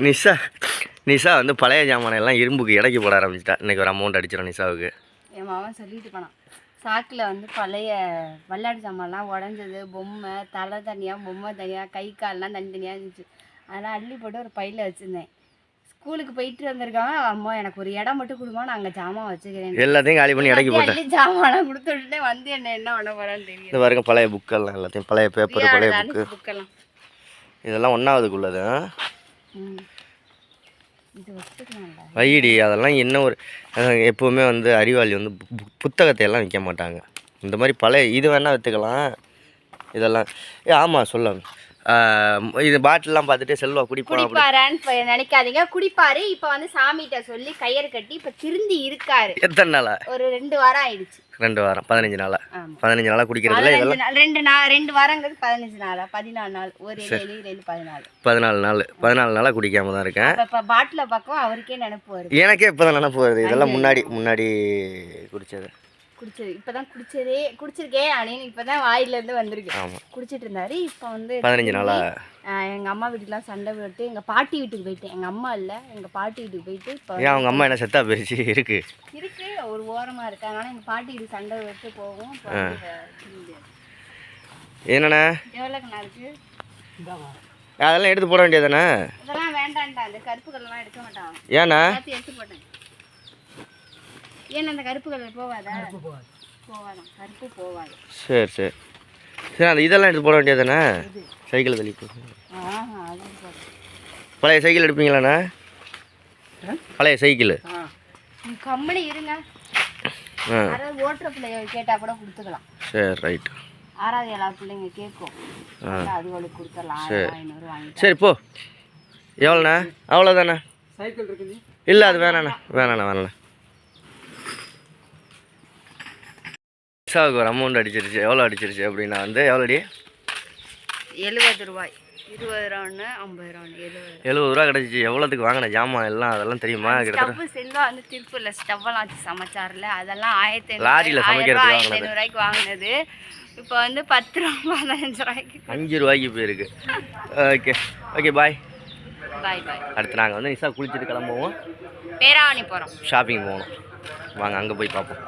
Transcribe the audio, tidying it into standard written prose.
நிஷா நிஷா வந்து பழைய ஜாமான் எல்லாம் இரும்புக்கு இடைக்கு போட ஆரம்பிச்சிட்டா. இன்னைக்கு ஒரு அமௌண்ட் அடிச்சிடும் நிஷாவுக்கு. என் மாமன் சொல்லிட்டு போனான், சாக்கில் வந்து பழைய விளையாட்டு ஜாமான்லாம் உடஞ்சது, பொம்மை தலை தனியாக பொம்மை தனியாக கை கால்லாம் தனித்தனியாக இருந்துச்சு. அதெல்லாம் அள்ளி போட்டு ஒரு பையில் வச்சுருந்தேன். ஸ்கூலுக்கு போயிட்டு வந்திருக்காங்க, அம்மா எனக்கு ஒரு இடம் மட்டும் கொடுமா, நான் அங்கே ஜாமான் வச்சுக்கிறேன். எல்லாத்தையும் காலி பண்ணி இடைக்கு போட்டேன். ஜாமான்லாம் கொடுத்து விட்டுட்டே வந்து என்ன பண்ண போகிறான்னு தெரியும். இது பாருங்க பழைய புக்கெல்லாம், எல்லாத்தையும் பழைய பேப்பர் பழைய புக்கெல்லாம் இதெல்லாம் ஒன்றாவதுக்குள்ளது. வைடி அதெல்லாம் என்ன ஒரு எப்போவுமே வந்து அறிவாளி வந்து புத்தகத்தை எல்லாம் விற்க மாட்டாங்க. இந்த மாதிரி பழைய இது வேணால் விற்றுக்கலாம். இதெல்லாம் ஆமாம் சொல்லுங்க. இது பாட்டிலாம் பார்த்துட்டு செல்வா குடிப்பாரான்னு நினைக்காதீங்க, குடிப்பாரு. இப்போ வந்து சாமிகிட்ட சொல்லி கயிறு கட்டி இப்போ திருந்தி இருக்காரு. எத்தனை நாளா? ஒரு 2 வாரம் ஆயிடுச்சு. 2 வாரம் 15 நாளா? 15 நாளா குடிக்கிறதுல இதெல்லாம் 2 வாரங்கிறது 15 நாளா? 14 நாள். ஒரு 7 2 14 14 நாளா குடிக்காம தான் இருக்கேன். இப்போ பாட்டில் பக்கம் அவருக்கே நினைப்பு வருது. எனக்கே இப்போ தான் நினைப்பு வருது. இதெல்லாம் முன்னாடி குடிச்சது இப்போதான் குடிச்சிருக்கேன் அப்படின்னு இப்போதான் வாயிலேருந்து வந்திருக்கு. குடிச்சிட்டு இருந்தாரு. இப்போ வந்து 15 நாளா எங்கள் அம்மா வீட்டுக்குலாம் சண்டை போட்டு எங்கள் பாட்டி வீட்டுக்கு போயிட்டேன். எங்கள் அம்மா இல்லை, எங்கள் பாட்டி வீட்டுக்கு போயிட்டு இப்போ ஏன் அவங்க அம்மா என்ன செத்தா போயிடுச்சு? இருக்கு ஒரு ஓரமாக இருக்கு. அதனால எங்கள் பாட்டி வீட்டுக்கு சண்டை போட்டு போகும். என்னண்ணா எவ்வளோக்குண்ணா இருக்கு? அதெல்லாம் எடுத்து போட வேண்டியதானே? இதெல்லாம் வேண்டான்டா, அந்த கருப்பு கலர்லாம் எடுக்க மாட்டான். ஏண்ணா எடுத்து போட்டேன். ஏன்னா அந்த கருப்பு கலர் போவாதா? போவாதான், கருப்பு போவாது. சரி அந்த இதெல்லாம் எடுத்து போட வேண்டியதானே? சைக்கிள் தள்ளி பழைய சைக்கிள் எடுப்பீங்களாண்ணா? பழைய சைக்கிள் கம்பெனி இருங்க, ஓட்டுற பிள்ளைய கேட்டால் கூட கொடுத்துக்கலாம். சரி ரைட். 6வது 7வது பிள்ளைங்க கேட்கும், அதுகளுக்கு கொடுத்துடலாம். 500 வாங்கி. சரி போ. எவ்வளோண்ணா? அவ்வளோதாண்ணா. சைக்கிள் இருக்குது இல்லை? அது வேணாண்ணா. நிஷாவுக்கு ஒரு அமௌண்ட் அடிச்சிருச்சு. எவ்வளோ அடிச்சிருச்சு அப்படின்னா வந்து எவ்வளோடி? 70 ரூபாய். 20 ரூபா ஒன்று, 50 ரூபா ஒன்று, 70 ரூபா கிடச்சிச்சு. எவ்வளோத்துக்கு வாங்கின ஜாமான் எல்லாம் அதெல்லாம் தெரியுமா? கிட்டத்தட்ட செல்வா வந்து திருப்பூரில் ஸ்டவ்வெல்லாம் வச்சு சமைச்சார்ல, அதெல்லாம் 1500 லாரியில் சமைக்கிறதுக்கு 1500 ரூபாய்க்கு வாங்கினது. இப்போ வந்து 10 ரூபா 15 ரூபாய்க்கு 5 ரூபாய்க்கு போயிருக்கு. Okay bye. அடுத்து நாங்கள் வந்து நிஷா குளிச்சுட்டு கிளம்புவோம். பேராவணி போகிறோம், ஷாப்பிங் போகணும். வாங்க அங்கே போய் பார்ப்போம்.